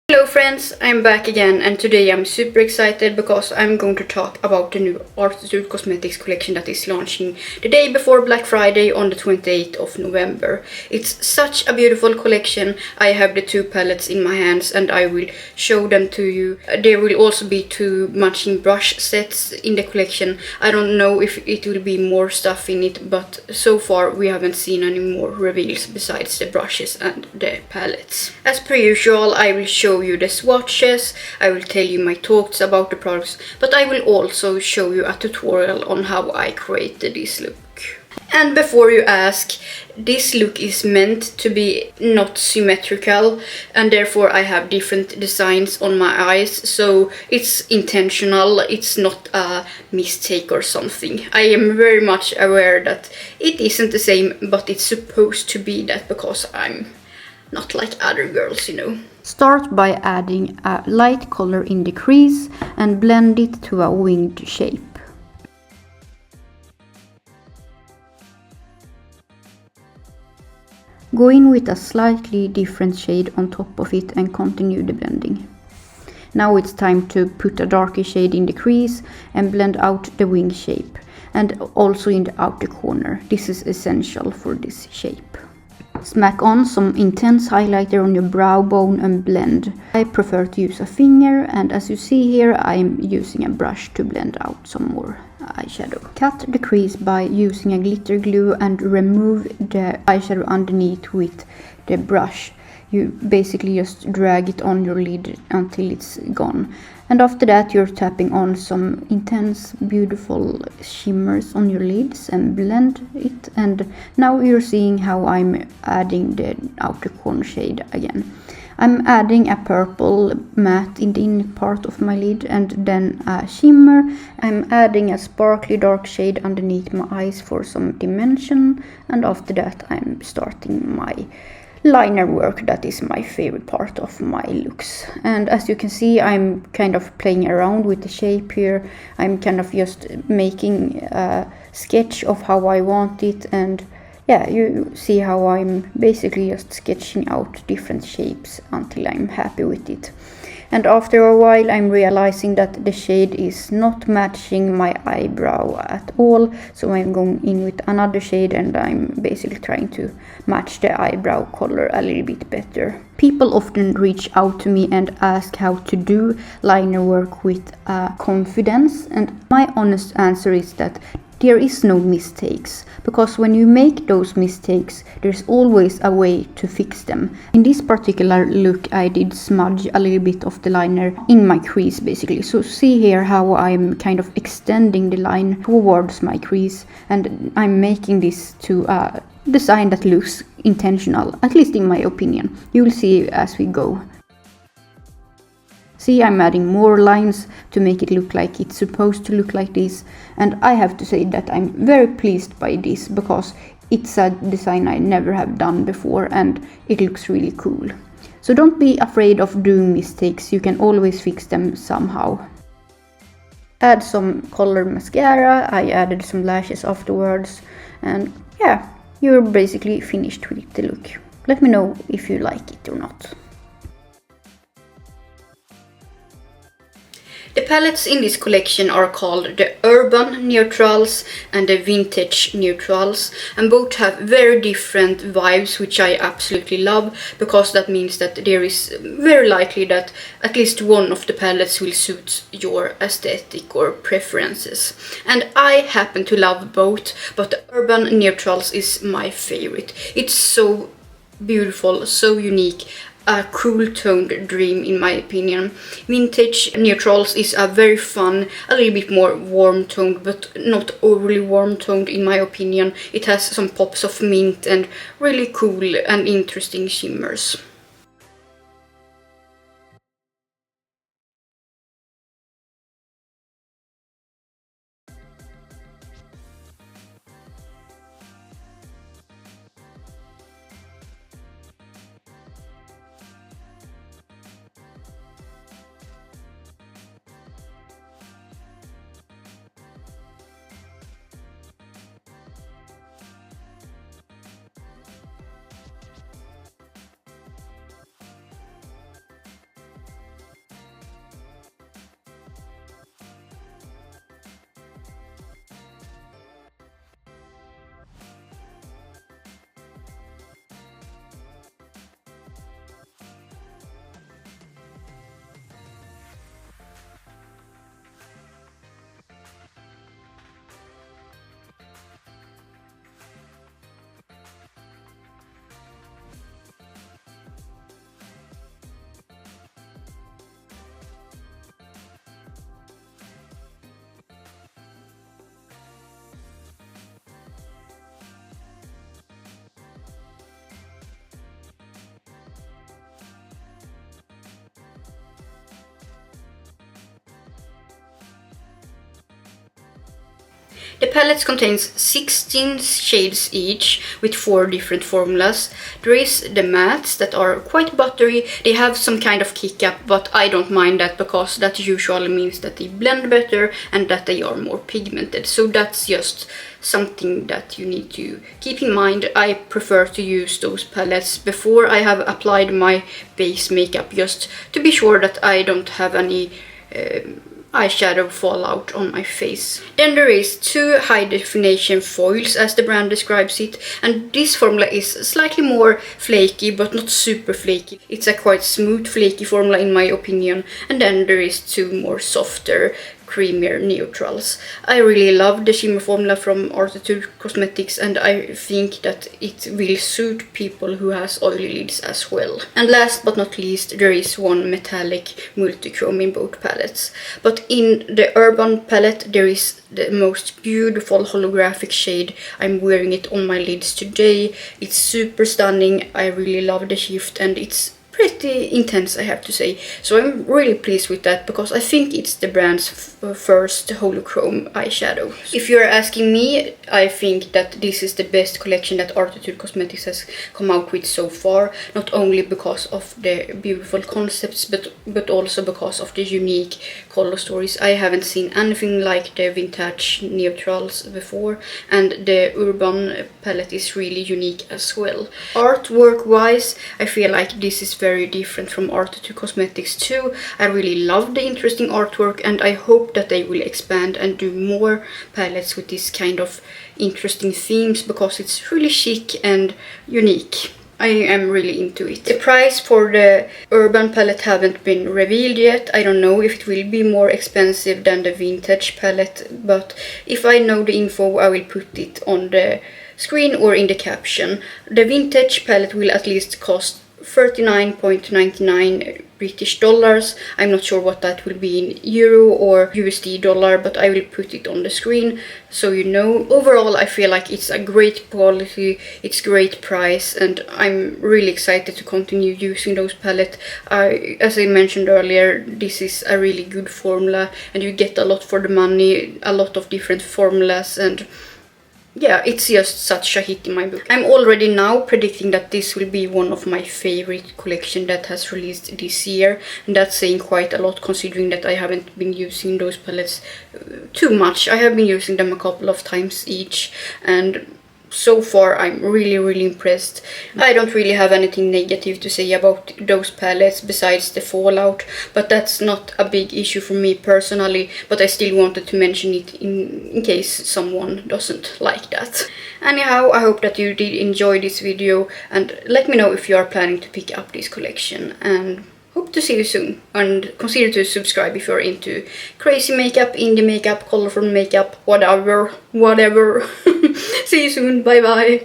Hello friends, I'm back again and today I'm super excited because I'm going to talk about the new Arttitude Cosmetics collection that is launching the day before Black Friday on the 28th of November. It's such a beautiful collection. I have the two palettes in my hands and I will show them to you. There will also be two matching brush sets in the collection. I don't know if it will be more stuff in it, but so far we haven't seen any more reveals besides the brushes and the palettes. As per usual, I will show you the swatches, I will tell you my thoughts about the products, but I will also show you a tutorial on how I created this look. And before you ask, this look is meant to be not symmetrical and therefore I have different designs on my eyes, so it's intentional, it's not a mistake or something. I am very much aware that it isn't the same, but it's supposed to be that because I'm not like other girls, you know. Start by adding a light color in the crease and blend it to a winged shape. Go in with a slightly different shade on top of it and continue the blending. Now it's time to put a darker shade in the crease and blend out the wing shape, and also in the outer corner. This is essential for this shape. Smack on some intense highlighter on your brow bone and blend. I prefer to use a finger, and as you see here I am using a brush to blend out some more eyeshadow. Cut the crease by using a glitter glue and remove the eyeshadow underneath with the brush. You basically just drag it on your lid until it's gone. And after that you're tapping on some intense beautiful shimmers on your lids and blend it. And now you're seeing how I'm adding the outer corner shade again. I'm adding a purple matte in the inner part of my lid and then a shimmer. I'm adding a sparkly dark shade underneath my eyes for some dimension, and after that I'm starting my liner work. That is my favorite part of my looks. And as you can see, I'm kind of playing around with the shape here. I'm kind of just making a sketch of how I want it, and yeah, you see how I'm basically just sketching out different shapes until I'm happy with it. And after a while I'm realizing that the shade is not matching my eyebrow at all, so I'm going in with another shade and I'm basically trying to match the eyebrow color a little bit better. People often reach out to me and ask how to do liner work with confidence, and my honest answer is that there is no mistakes, because when you make those mistakes, there's always a way to fix them. In this particular look, I did smudge a little bit of the liner in my crease basically. So see here how I'm kind of extending the line towards my crease, and I'm making this to a design that looks intentional, at least in my opinion. You will see as we go. See, I'm adding more lines to make it look like it's supposed to look like this, and I have to say that I'm very pleased by this because it's a design I never have done before and it looks really cool. So don't be afraid of doing mistakes, you can always fix them somehow. Add some colored mascara, I added some lashes afterwards, and yeah, you're basically finished with the look. Let me know if you like it or not. The palettes in this collection are called the Urban Neutrals and the Vintage Neutrals, and both have very different vibes, which I absolutely love, because that means that there is very likely that at least one of the palettes will suit your aesthetic or preferences. And I happen to love both, but the Urban Neutrals is my favorite. It's so beautiful, so unique. A cool toned dream in my opinion. Vintage Neutrals is a very fun, a little bit more warm toned, but not overly warm toned in my opinion. It has some pops of mint and really cool and interesting shimmers. The palette contains 16 shades each with 4 different formulas. There is the mattes that are quite buttery. They have some kind of kick up, but I don't mind that because that usually means that they blend better and that they are more pigmented. So that's just something that you need to keep in mind. I prefer to use those palettes before I have applied my base makeup, just to be sure that I don't have any eyeshadow fallout on my face. Then there is 2 high definition foils, as the brand describes it, and this formula is slightly more flaky but not super flaky. It's a quite smooth flaky formula in my opinion. And then there is 2 more softer creamier neutrals. I really love the shimmer formula from Arttitude Cosmetics, and I think that it will suit people who has oily lids as well. And last but not least, there is 1 metallic multichrome in both palettes. But in the Urban palette there is the most beautiful holographic shade. I'm wearing it on my lids today. It's super stunning. I really love the shift and it's pretty intense, I have to say. So I'm really pleased with that because I think it's the brand's first holochrome eyeshadow. If you're asking me, I think that this is the best collection that Arttitude Cosmetics has come out with so far. Not only because of the beautiful concepts, but also because of the unique color stories. I haven't seen anything like the vintage neutrals before, and the Urban palette is really unique as well. Artwork wise, I feel like this is very different from Arttitude Cosmetics too. I really love the interesting artwork, and I hope that they will expand and do more palettes with this kind of interesting themes because it's really chic and unique. I am really into it. The price for the Urban palette haven't been revealed yet. I don't know if it will be more expensive than the vintage palette, but if I know the info I will put it on the screen or in the caption. The vintage palette will at least cost $39.99 British dollars. I'm not sure what that will be in euro or USD dollar, but I will put it on the screen so you know. Overall, I feel like it's a great quality, it's great price, and I'm really excited to continue using those palettes. As I mentioned earlier, this is a really good formula and you get a lot for the money, a lot of different formulas, and yeah, it's just such a hit in my book. I'm already now predicting that this will be one of my favorite collection that has released this year, and that's saying quite a lot considering that I haven't been using those palettes too much. I have been using them a couple of times each, and so far I'm really impressed. I don't really have anything negative to say about those palettes besides the fallout, but that's not a big issue for me personally, but I still wanted to mention it in case someone doesn't like that. Anyhow, I hope that you did enjoy this video, and let me know if you are planning to pick up this collection, and hope to see you soon. And consider to subscribe if you're into crazy makeup, indie makeup, colorful makeup, whatever. See you soon, bye bye.